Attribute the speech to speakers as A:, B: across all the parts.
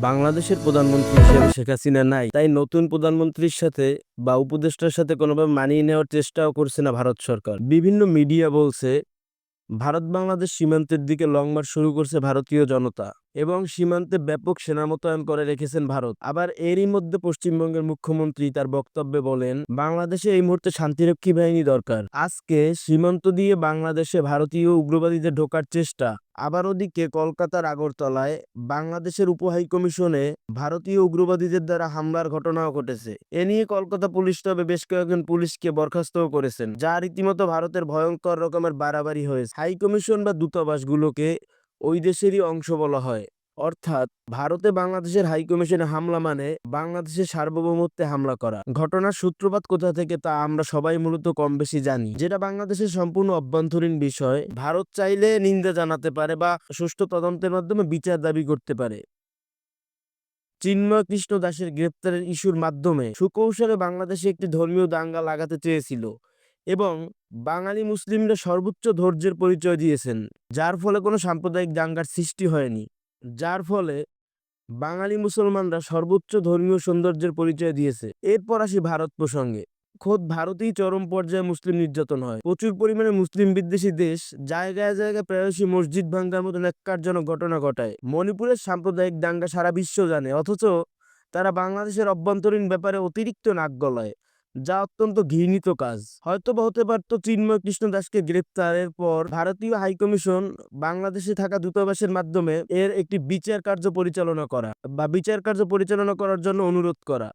A: বাংলাদেশের প্রধানমন্ত্রী হিসেবে শেখ হাসিনা নাই, তাই নতুন প্রধানমন্ত্রীর সাথে বা উপদেষ্টার সাথে কোনোভাবে মানিয়ে নেওয়ার চেষ্টাও করছে না ভারত সরকার। বিভিন্ন মিডিয়া বলছে ভারত বাংলাদেশ সীমান্তের দিকে লং মার্চ শুরু করছে ভারতীয় জনতা এবং সীমান্তে ব্যাপক সেনা মোতায়েন করে রেখেছেন ভারত। আবার এরই মধ্যে পশ্চিমবঙ্গের মুখ্যমন্ত্রী তার বক্তব্যে বলেন বাংলাদেশে এই মুহূর্তে শান্তিরক্ষী বাহিনী দরকার। আজকে সীমান্ত দিয়ে বাংলাদেশে ভারতীয় উগ্রবাদীদের ঢোকার চেষ্টা, আবার ওদিকে কলকাতার আগরতলায় বাংলাদেশের উপহাইকমিশনে ভারতীয় উগ্রবাদীদের দ্বারা হামলার ঘটনাও ঘটেছে। এ নিয়ে কলকাতা পুলিশ তবে বেশ কয়েকজন পুলিশকে বরখাস্তও করেছেন, যা রীতিমতো ভারতের ভয়ঙ্কর রকমের বাড়াবাড়ি হয়েছে। হাইকমিশন বা দূতাবাসগুলোকে ওই দেশেরই অংশ বলা হয়, অর্থাৎ ভারতে বাংলাদেশের হাইকমিশনে হামলা মানে বাংলাদেশের সার্বভৌমত্বে হামলা করা। ঘটনার সূত্রপাত কোথা থেকে তা আমরা সবাই মূলত কম বেশি জানি, যেটা বাংলাদেশের সম্পূর্ণ অভ্যন্তরীণ বিষয়। ভারত চাইলে নিন্দা জানাতে পারে বা সুষ্ঠু তদন্তের মাধ্যমে বিচার দাবি করতে পারে। চিন্ময় কৃষ্ণ দাসের গ্রেপ্তারের ইস্যুর মাধ্যমে সুকৌশলে বাংলাদেশে একটি ধর্মীয় দাঙ্গা লাগাতে চেয়েছিল এবং বাঙালি মুসলিমরা সর্বোচ্চ ধৈর্যের পরিচয় দিয়েছেন, যার ফলে কোনো সাম্প্রদায়িক দাঙ্গার সৃষ্টি হয়নি। যার ফলে বাঙালি মুসলমানরা সর্বোচ্চ ধর্মীয় সৌন্দর্যের পরিচয় দিয়েছে। এরপর আসি ভারত প্রসঙ্গে। খোদ ভারতেই চরম পর্যায়ে মুসলিম নির্যাতন হয়। প্রচুর পরিমাণে মুসলিম বিদ্বেষী দেশ জায়গায় জায়গায় প্রায়শই মসজিদ ভাঙ্গার মতো ন্যাক্কারজনক ঘটনা ঘটায়। মণিপুরের সাম্প্রদায়িক দাঙ্গা সারা বিশ্ব জানে, অথচ তারা বাংলাদেশের অভ্যন্তরীণ ব্যাপারে অতিরিক্ত নাক গলায়, যা অত্যন্ত ঘৃণিত কাজ। হয়তোবা হতে পারত চিন্ময় কৃষ্ণ দাসকে গ্রেপ্তারের পর ভারতীয় হাইকমিশন বাংলাদেশে থাকা দূতাবাসের মাধ্যমে এর একটি বিচার কার্য পরিচালনা করা বা বিচার কার্য পরিচালনা করার জন্য অনুরোধ করা।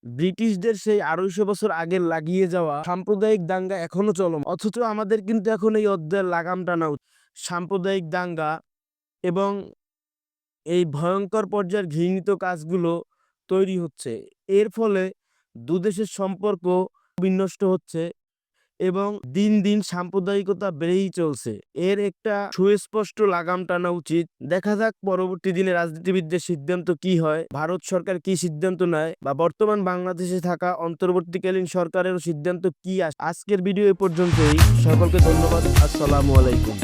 A: ব্রিটিশদের সেই ২৫০ বছর আগে লাগিয়ে যাওয়া সাম্প্রদায়িক দাঙ্গা এখনো চলমান, অথচ আমাদের কিন্তু এখন এই অধ্যায়ের লাগাম টানা উচিত। সাম্প্রদায়িক দাঙ্গা এবং এই ভয়ঙ্কর পর্যায়ের ঘৃণিত কাজগুলো তৈরি হচ্ছে, এর ফলে দুদেশের সম্পর্ক বিনষ্ট হচ্ছে এবং দিন দিন সাম্প্রদায়িকতা বেড়েই চলছে। এর একটা সুস্পষ্ট লাগাম টানা উচিত। দেখা যাক পরবর্তী দিনে রাজনীতিবিদদের সিদ্ধান্ত কি হয়, ভারত সরকার কি সিদ্ধান্ত নেয় বা বর্তমান বাংলাদেশে থাকা অন্তর্বর্তীকালীন সরকারের সিদ্ধান্ত কি আসে। আজকের ভিডিও এ পর্যন্তই। সকলকে ধন্যবাদ। আসসালামু আলাইকুম।